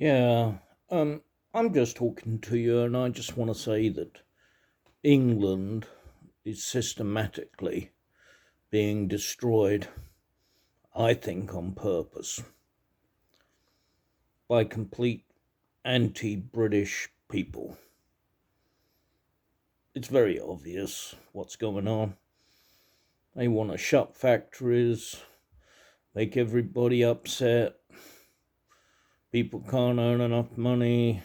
Yeah, I'm just talking to you, and I just want to say that England is systematically being destroyed, I think, on purpose by complete anti British people. It's very obvious what's going on. They want to shut factories, make everybody upset. People can't earn enough money.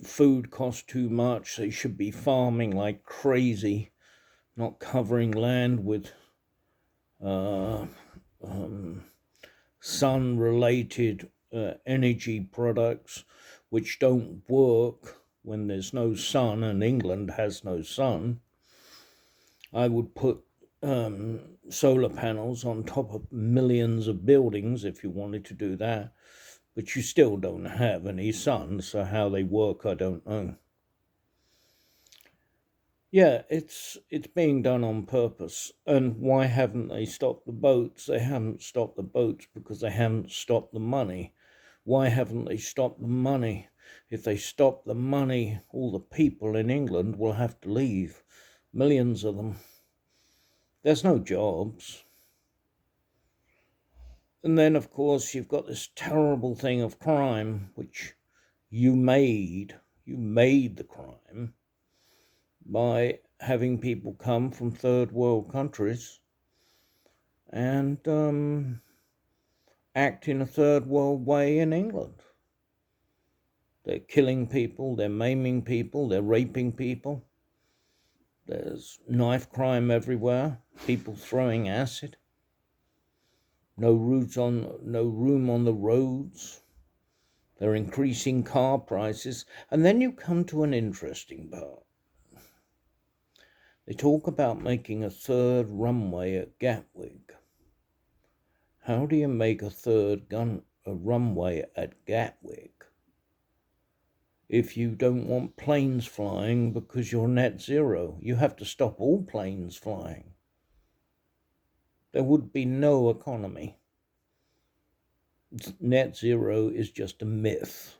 Food costs too much. They should be farming like crazy, not covering land with uh, um, sun related energy products which don't work when there's no sun, and England has no sun. I would put solar panels on top of millions of buildings if you wanted to do that, but you still don't have any sun, so how they work, I don't know. Yeah, it's being done on purpose. And why haven't they stopped the boats? They haven't stopped the boats because they haven't stopped the money. Why haven't they stopped the money? If they stop the money, all the people in England will have to leave. Millions of them. There's no jobs. And then, of course, you've got this terrible thing of crime, which you made. You made the crime by having people come from third world countries and act in a third world way in England. They're killing people, they're maiming people, they're raping people. There's knife crime everywhere, people throwing acid. No room on the roads. They're increasing car prices. And then you come to an interesting part. They talk about making a third runway at Gatwick. How do you make a runway at Gatwick if you don't want planes flying because you're net zero? You have to stop all planes flying. There would be no economy. Net zero is just a myth.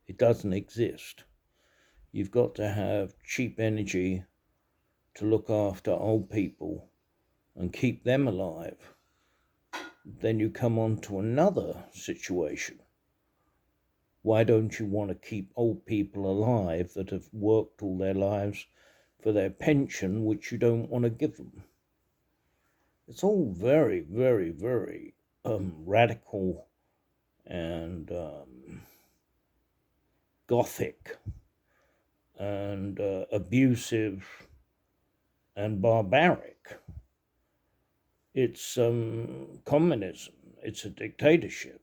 It doesn't exist. You've got to have cheap energy to look after old people and keep them alive. Then you come on to another situation. Why don't you want to keep old people alive that have worked all their lives for their pension, which you don't want to give them? It's all very, very, very radical and gothic and abusive and barbaric. It's communism. It's a dictatorship.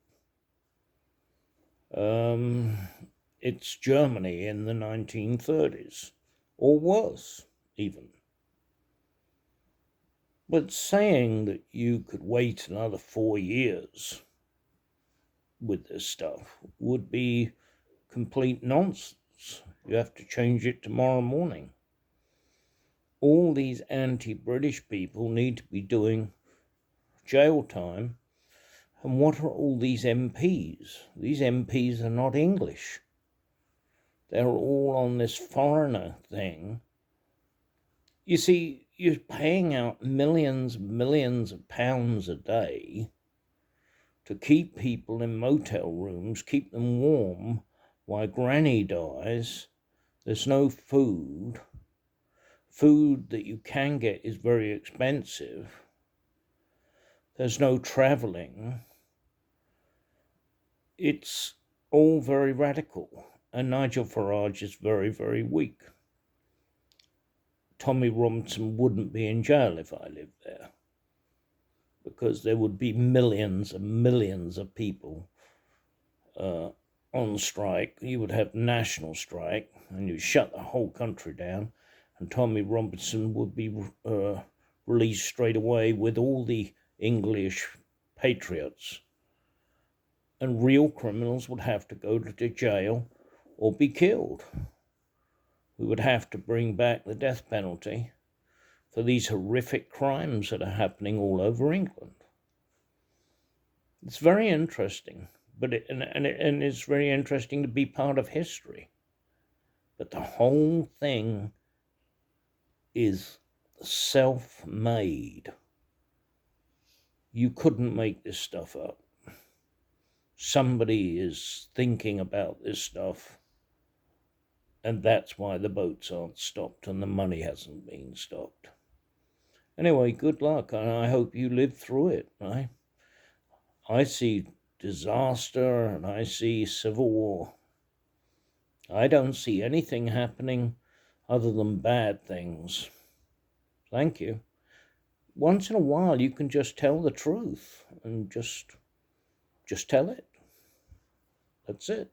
Um, it's Germany in the 1930s, or worse, even. But saying that you could wait another 4 years with this stuff would be complete nonsense. You have to change it tomorrow morning. All these anti British people need to be doing jail time. And what are all these MPs? These MPs are not English. They're all on this foreigner thing. You see, you're paying out millions of pounds a day to keep people in motel rooms, keep them warm while granny dies. There's no food. Food that you can get is very expensive. There's no travelling. It's all very radical. And Nigel Farage is very, very weak. Tommy Robinson wouldn't be in jail if I lived there, because there would be millions and millions of people on strike. You would have national strike, and you shut the whole country down, and Tommy Robinson would be released straight away with all the English patriots, and real criminals would have to go to jail or be killed. We would have to bring back the death penalty for these horrific crimes that are happening all over England. It's very interesting but and it's very interesting to be part of history. But the whole thing is self-made. You couldn't make this stuff up. Somebody is thinking about this stuff, and that's why the boats aren't stopped and the money hasn't been stopped. Anyway, good luck, and I hope you live through it. I see disaster and I see civil war. I don't see anything happening other than bad things. Thank you. Once in a while, you can just tell the truth and just tell it. That's it.